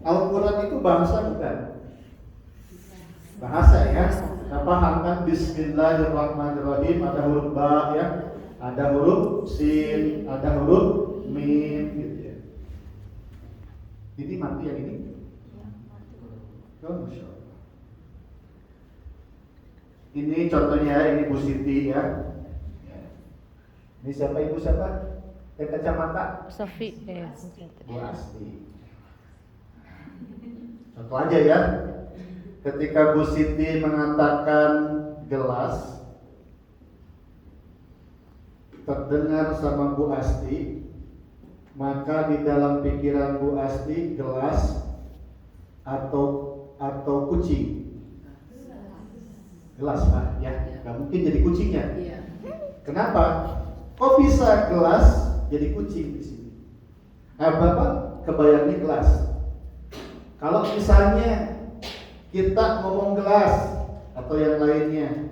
Al-Quran itu bahasa bukan? Bahasa ya. Kita pahamkan Bismillahirrahmanirrahim, ada huruf ba ya, ada huruf sin, ada huruf mim gitu ya. Ini mati yang ini? Oh, Masya Allah. Ini contohnya, ini Bu Siti ya. Ini siapa ibu siapa? Kacamata? Sofi. Bu Asti. Contoh aja ya. Ketika Bu Siti mengatakan gelas, terdengar sama Bu Asti, maka di dalam pikiran Bu Asti gelas atau kucing. Gelas lah ya, nggak mungkin jadi kucingnya. Kenapa? Kok bisa gelas jadi kucing di sini? Bapak kebayangnya gelas. Kalau misalnya kita ngomong gelas atau yang lainnya,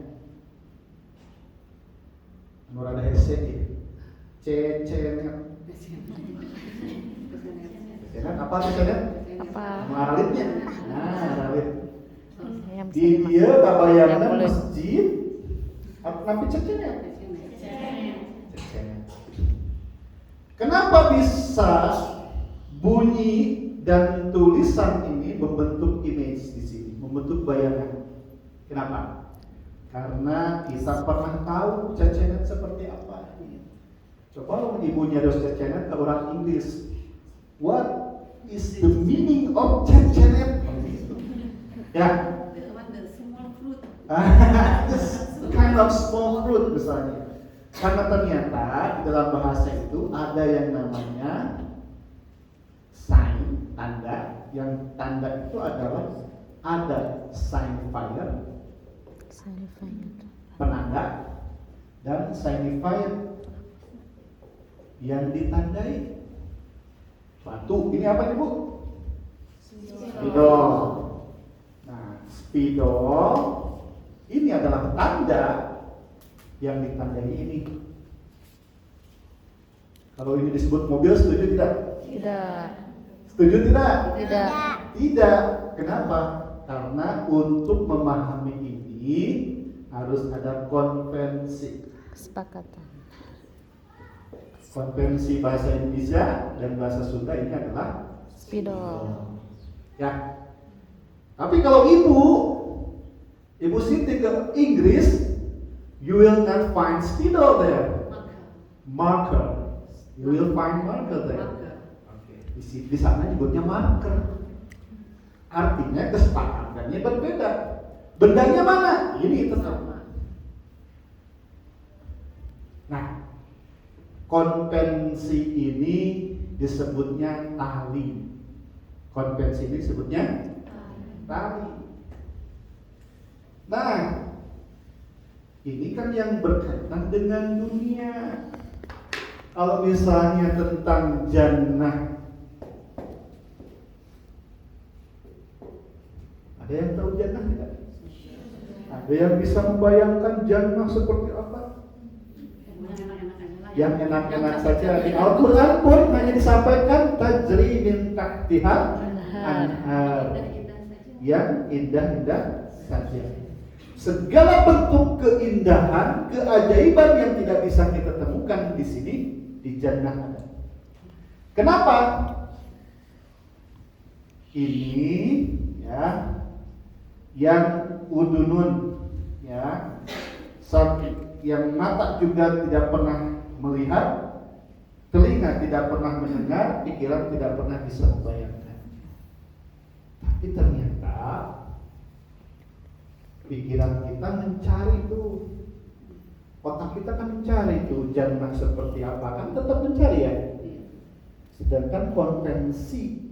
nur ada headset ya, cecenet apa cecenet? Apa? Maralitnya, ralit. Yang Di dia kabayangnya yang boleh. masjid, apa cecenet? Kenapa bisa bunyi dan tulisan ini membentuk image di sini, membentuk bayangan? Kenapa? Karena kita pernah tahu cecenet seperti apa. Coba kalau ibunya dos cecenet ke orang Inggris, what is the meaning of cecenet? Ya, this kind of small fruit misalnya. Karena ternyata di dalam bahasa itu ada yang namanya sign, tanda. Yang tanda itu adalah ada signifier, penanda, dan signifier yang ditandai. Batu, ini apa nih Bu? Spidol. Nah, spidol ini adalah tanda yang ditandai ini. Kalau ini disebut mobil, setuju tidak? Tidak. Setuju tidak? Tidak. Tidak. Kenapa? Karena untuk memahami ini harus ada konvensi. Kesepakatan. Konvensi bahasa Indonesia dan bahasa Sunda ini adalah Spidol. ya. Tapi kalau Ibu Siti ke Inggris, you will not find spidol there. Marker. You will find marker there. Okay. Di sana nyebutnya marker. Artinya kesepakatannya berbeda. Bendanya mana? Ini tetap. Nah, konvensi ini disebutnya tali. Konvensi ini disebutnya tali. Nah, ini kan yang berkaitan dengan dunia. Kalau misalnya tentang jannah, ada yang tahu jannah tidak? Ada yang bisa membayangkan jannah seperti apa? Yang enak-enak saja. Di Al-Quran pun hanya disampaikan tajri min tahtiha anhar, yang indah-indah saja. Segala bentuk keindahan, keajaiban yang tidak bisa kita temukan di sini, di jannah ada. Kenapa? Ini ya, yang udunun ya, yang mata juga tidak pernah melihat, telinga tidak pernah mendengar, pikiran tidak pernah bisa membayangkan. Tapi ternyata pikiran kita mencari itu, otak kita kan mencari itu jannah seperti apa, kan tetap mencari ya. Sedangkan konvensi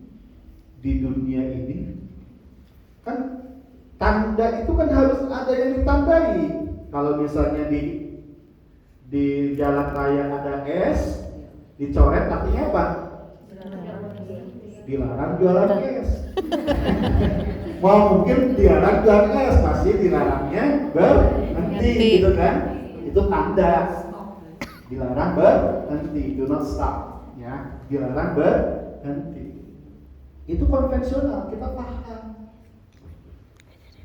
di dunia ini kan tanda itu kan harus ada yang ditandai. Kalau misalnya di jalan raya ada es, dicoret artinya apa? Dilarang jualan es. Mau mungkin dilarang jualan es, pasti dilarangnya berhenti gitu kan? Itu tanda dilarang berhenti, do not stop ya, dilarang berhenti. Itu konvensional, kita paham.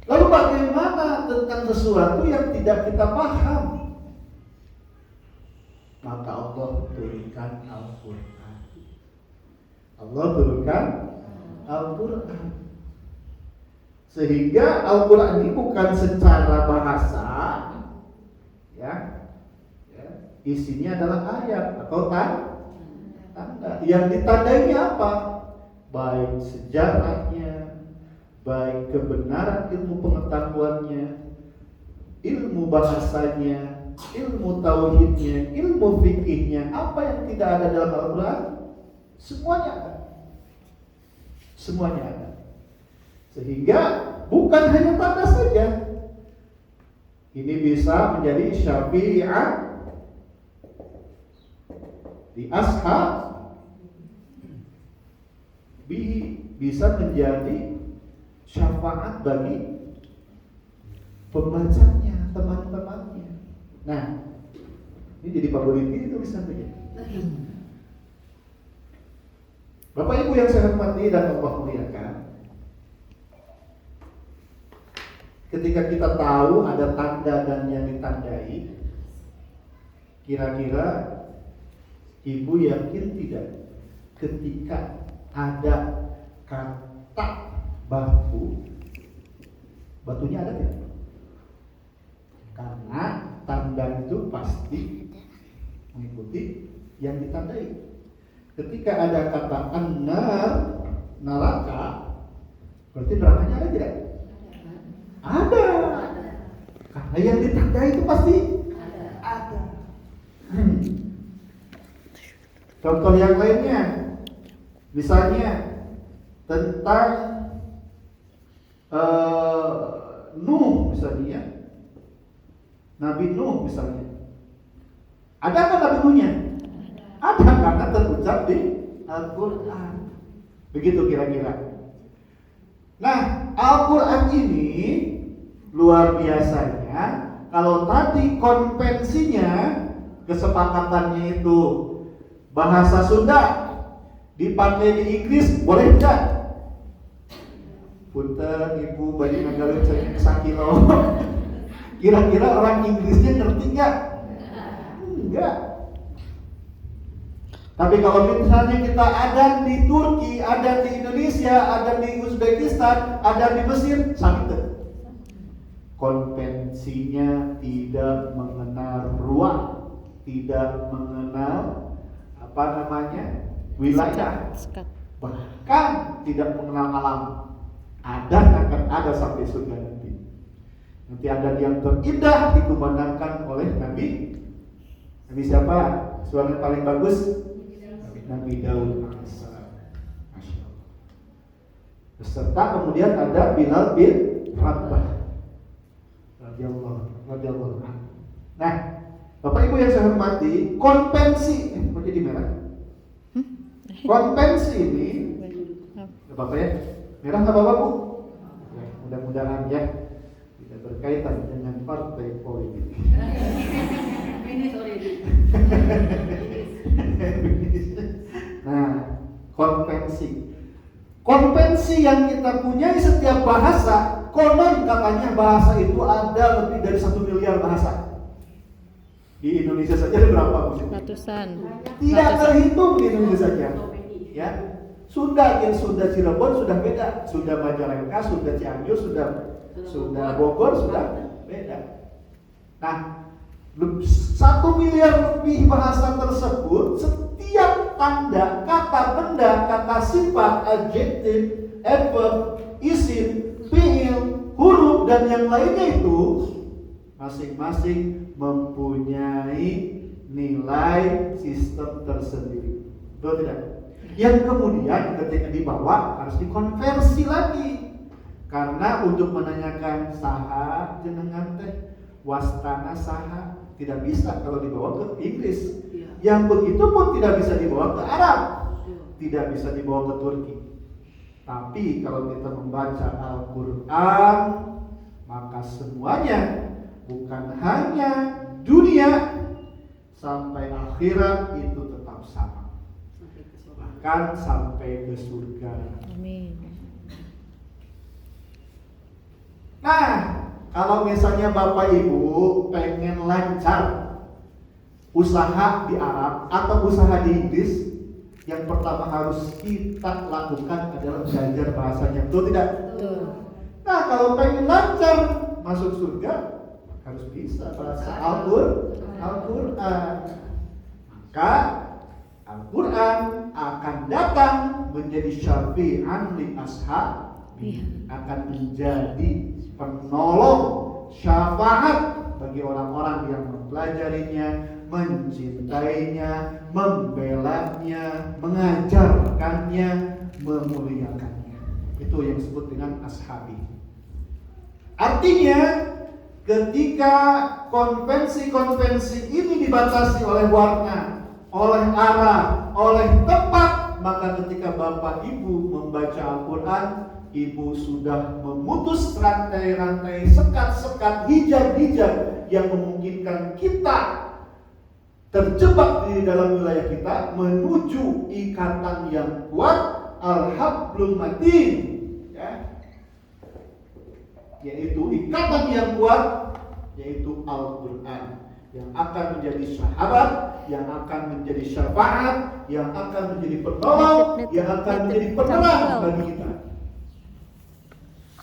Lalu bagaimana tentang sesuatu yang tidak kita paham? Maka Allah turunkan Al-Quran. Allah turunkan Al-Quran. Sehingga Al-Quran ini bukan secara bahasa, ya, isinya adalah ayat atau tanda. Yang ditandai apa? Baik sejarahnya, baik kebenaran ilmu pengetahuannya, ilmu bahasanya, ilmu tauhidnya, ilmu fikihnya. Apa yang tidak ada dalam Al-Quran? Semuanya ada. Semuanya ada. Sehingga bukan hanya tanda saja. Ini bisa menjadi syafi'ah di ashab, bisa menjadi syafaat bagi pembacanya, teman-temannya. Nah, ini jadi favorit ini tulisan saja. Bapak Ibu yang saya hormati dan Allah muliakan, ketika kita tahu ada tanda dan yang ditandai, kira-kira Ibu yakin tidak ketika ada kata batu, batunya ada tidak? Karena tanda itu pasti mengikuti yang ditandai. Ketika ada kata annar, neraka, berarti nerakanya ada tidak? Ada. Karena yang ditandai itu pasti ada. Contoh yang lainnya, misalnya tentang Nuh misalnya, Nabi Nuh misalnya. Ada apa Nabi Nuhnya? Ada, karena terucap di Al-Quran. Begitu kira-kira. Nah, Al-Quran ini luar biasanya. Kalau tadi konvensinya, kesepakatannya itu bahasa Sunda dipakai di Inggris, boleh tidak? Punten Ibu bagi ngagalut sakilo. Kira-kira orang Inggrisnya ngerti nggak? Enggak. Tapi kalau misalnya kita ada di Turki, ada di Indonesia, ada di Uzbekistan, ada di Mesir, sama. Konvensinya tidak mengenal ruang, tidak mengenal wilayah, bahkan tidak mengenal alam. Akan ada sampai surga nanti. Nanti ada yang terindah dikumandangkan oleh Nabi siapa? Suaranya paling bagus? Nabi Daud alaihissalam. Masya Allah. Beserta kemudian ada Bilal bin Rabah radhiyallahu anhu. Nah, Bapak Ibu yang saya hormati, konvensi jadi merah. Konvensi ini, Bapak ya, merah nggak Bapak Bu? Ya, mudah-mudahan ya tidak berkaitan dengan partai politik. Nah, konvensi yang kita punya setiap bahasa, konon katanya bahasa itu ada lebih dari 1 miliar bahasa. Di Indonesia saja ada berapa? Ratusan. Tidak terhitung di Indonesia saja. Ya, Sunda Cirebon sudah beda, Sunda Majalengka, Sunda Cianjur, Sunda Bogor sudah beda. Nah, 1 miliar lebih bahasa tersebut, setiap tanda, kata benda, kata sifat, adjektif, adverb, isim, fiil, huruf dan yang lainnya itu masing-masing mempunyai nilai sistem tersendiri. Betul tidak? Yang kemudian ketika dibawa harus dikonversi lagi. Karena untuk menanyakan saha jenengan teh wastana saha tidak bisa kalau dibawa ke Inggris. Yang begitu pun tidak bisa dibawa ke Arab, tidak bisa dibawa ke Turki. Tapi kalau kita membaca Al-Quran, maka semuanya bukan hanya dunia sampai akhirat itu tetap sama. akan sampai ke surga. Amin. Nah, kalau misalnya Bapak Ibu pengen lancar usaha di Arab atau usaha di Inggris, yang pertama harus kita lakukan adalah belajar bahasanya, betul tidak? Betul. Nah, kalau pengen lancar masuk surga, harus bisa bahasa Al-Quran. Maka Al-Quran akan datang menjadi syafi'an li ashabi, akan menjadi penolong, syafaat bagi orang-orang yang mempelajarinya, mencintainya, membelanya, mengajarkannya, memuliakannya. Itu yang disebut dengan ashabi. Artinya, ketika konvensi-konvensi ini dibatasi oleh warna, oleh arah, oleh tempat, maka ketika Bapak Ibu membaca Al-Quran, Ibu sudah memutus rantai-rantai, sekat-sekat, hijab-hijab yang memungkinkan kita terjebak di dalam wilayah kita menuju ikatan yang kuat, al-hablul matin, ya, yaitu ikatan yang kuat, yaitu Al-Quran yang akan menjadi sahabat, yang akan menjadi syafaat, yang akan menjadi penolong, yang akan menjadi penerang bagi kita.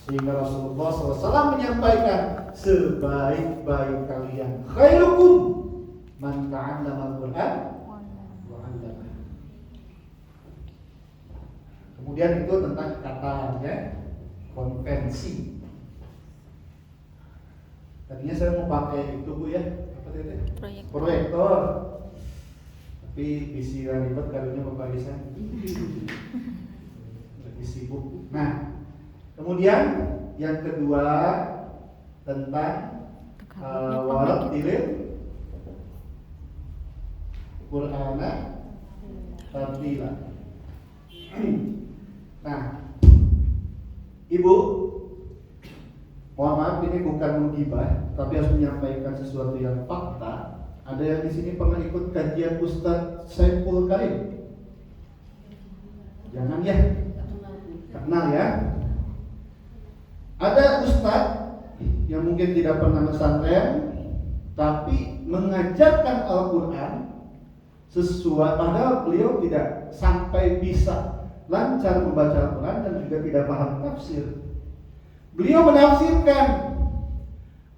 Sehingga Rasulullah SAW menyampaikan, sebaik-baik kalian khairukum man ta'allama al-Quran wa 'allama. Kemudian itu tentang kata, ya, konvensi. Tadinya saya mau pakai itu, Bu, ya, apa itu? Proyektor. Tapi bisi ribet karunya Bapak Isa. Lagi sibuk. Nah, kemudian yang kedua tentang warattilil Qur'ana tartila. Nah, Ibu, mohon maaf ini bukan menggibah, tapi harus menyampaikan sesuatu yang fakta. Ada yang di sini pernah ikut kajian Ustadz Saiful Karim? Jangan ya, kenal ya. Ada Ustadz yang mungkin tidak pernah pesantren, tapi mengajarkan Al-Quran sesuai, padahal beliau tidak sampai bisa lancar membaca Al-Quran dan juga tidak paham tafsir. Beliau menafsirkan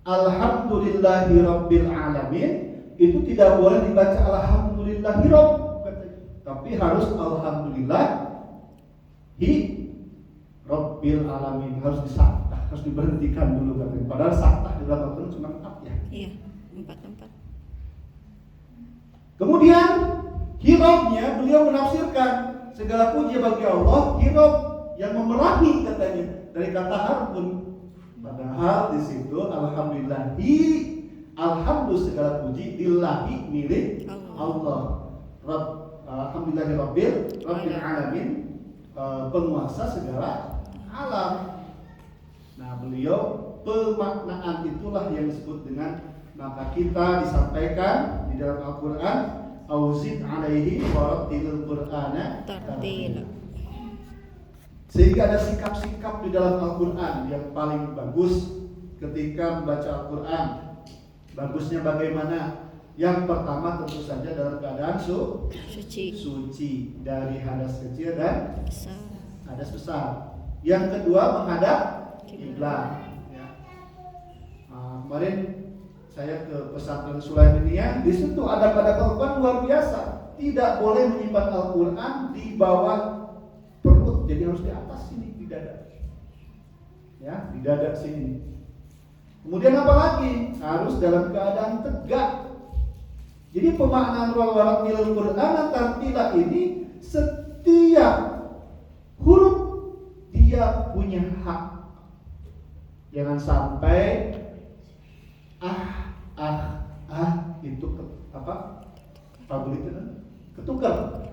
Alhamdulillahi Rabbil Alamin, itu tidak boleh dibaca Alhamdulillahi Rabb, tapi harus Alhamdulillahi Rabbil Alamin, harus disabdah, harus diberhentikan dulu katanya. Padahal sabdah di dalam Al-Quran cuma 4 ya. Iya, 4. Kemudian hirobnya beliau menafsirkan, segala puji bagi Allah, hirob yang memerangi katanya, dari kata harfun. Padahal di situ alhamdulillahi, alhamdulillah segala puji, lillahi milik Allah. Alhamdulillahi rabbil alamin, penguasa segala alam. Nah, beliau pemaknaan itulah yang disebut dengan, maka kita disampaikan di dalam Al-Quran, auzid alaihi warattilil Qur'ana tartila. Sehingga ada sikap-sikap di dalam Al-Quran yang paling bagus ketika membaca Al-Quran. Bagusnya bagaimana? Yang pertama tentu saja dalam keadaan suci dari hadas kecil dan hadas besar. Yang kedua menghadap kiblat. Ya. Kemarin saya ke pesantren Sulaimaniyah, di situ ada pada Al-Quran luar biasa. Tidak boleh menyimpan Al-Quran di bawah perut, jadi harus di atas sini, di dada. Ya, di dada sini. Kemudian apa lagi? Harus dalam keadaan tegak. Jadi pemaknaan warattilil Qur'ana tartila ini, setiap huruf dia punya hak. Jangan sampai itu apa? Favorit itu ketukar.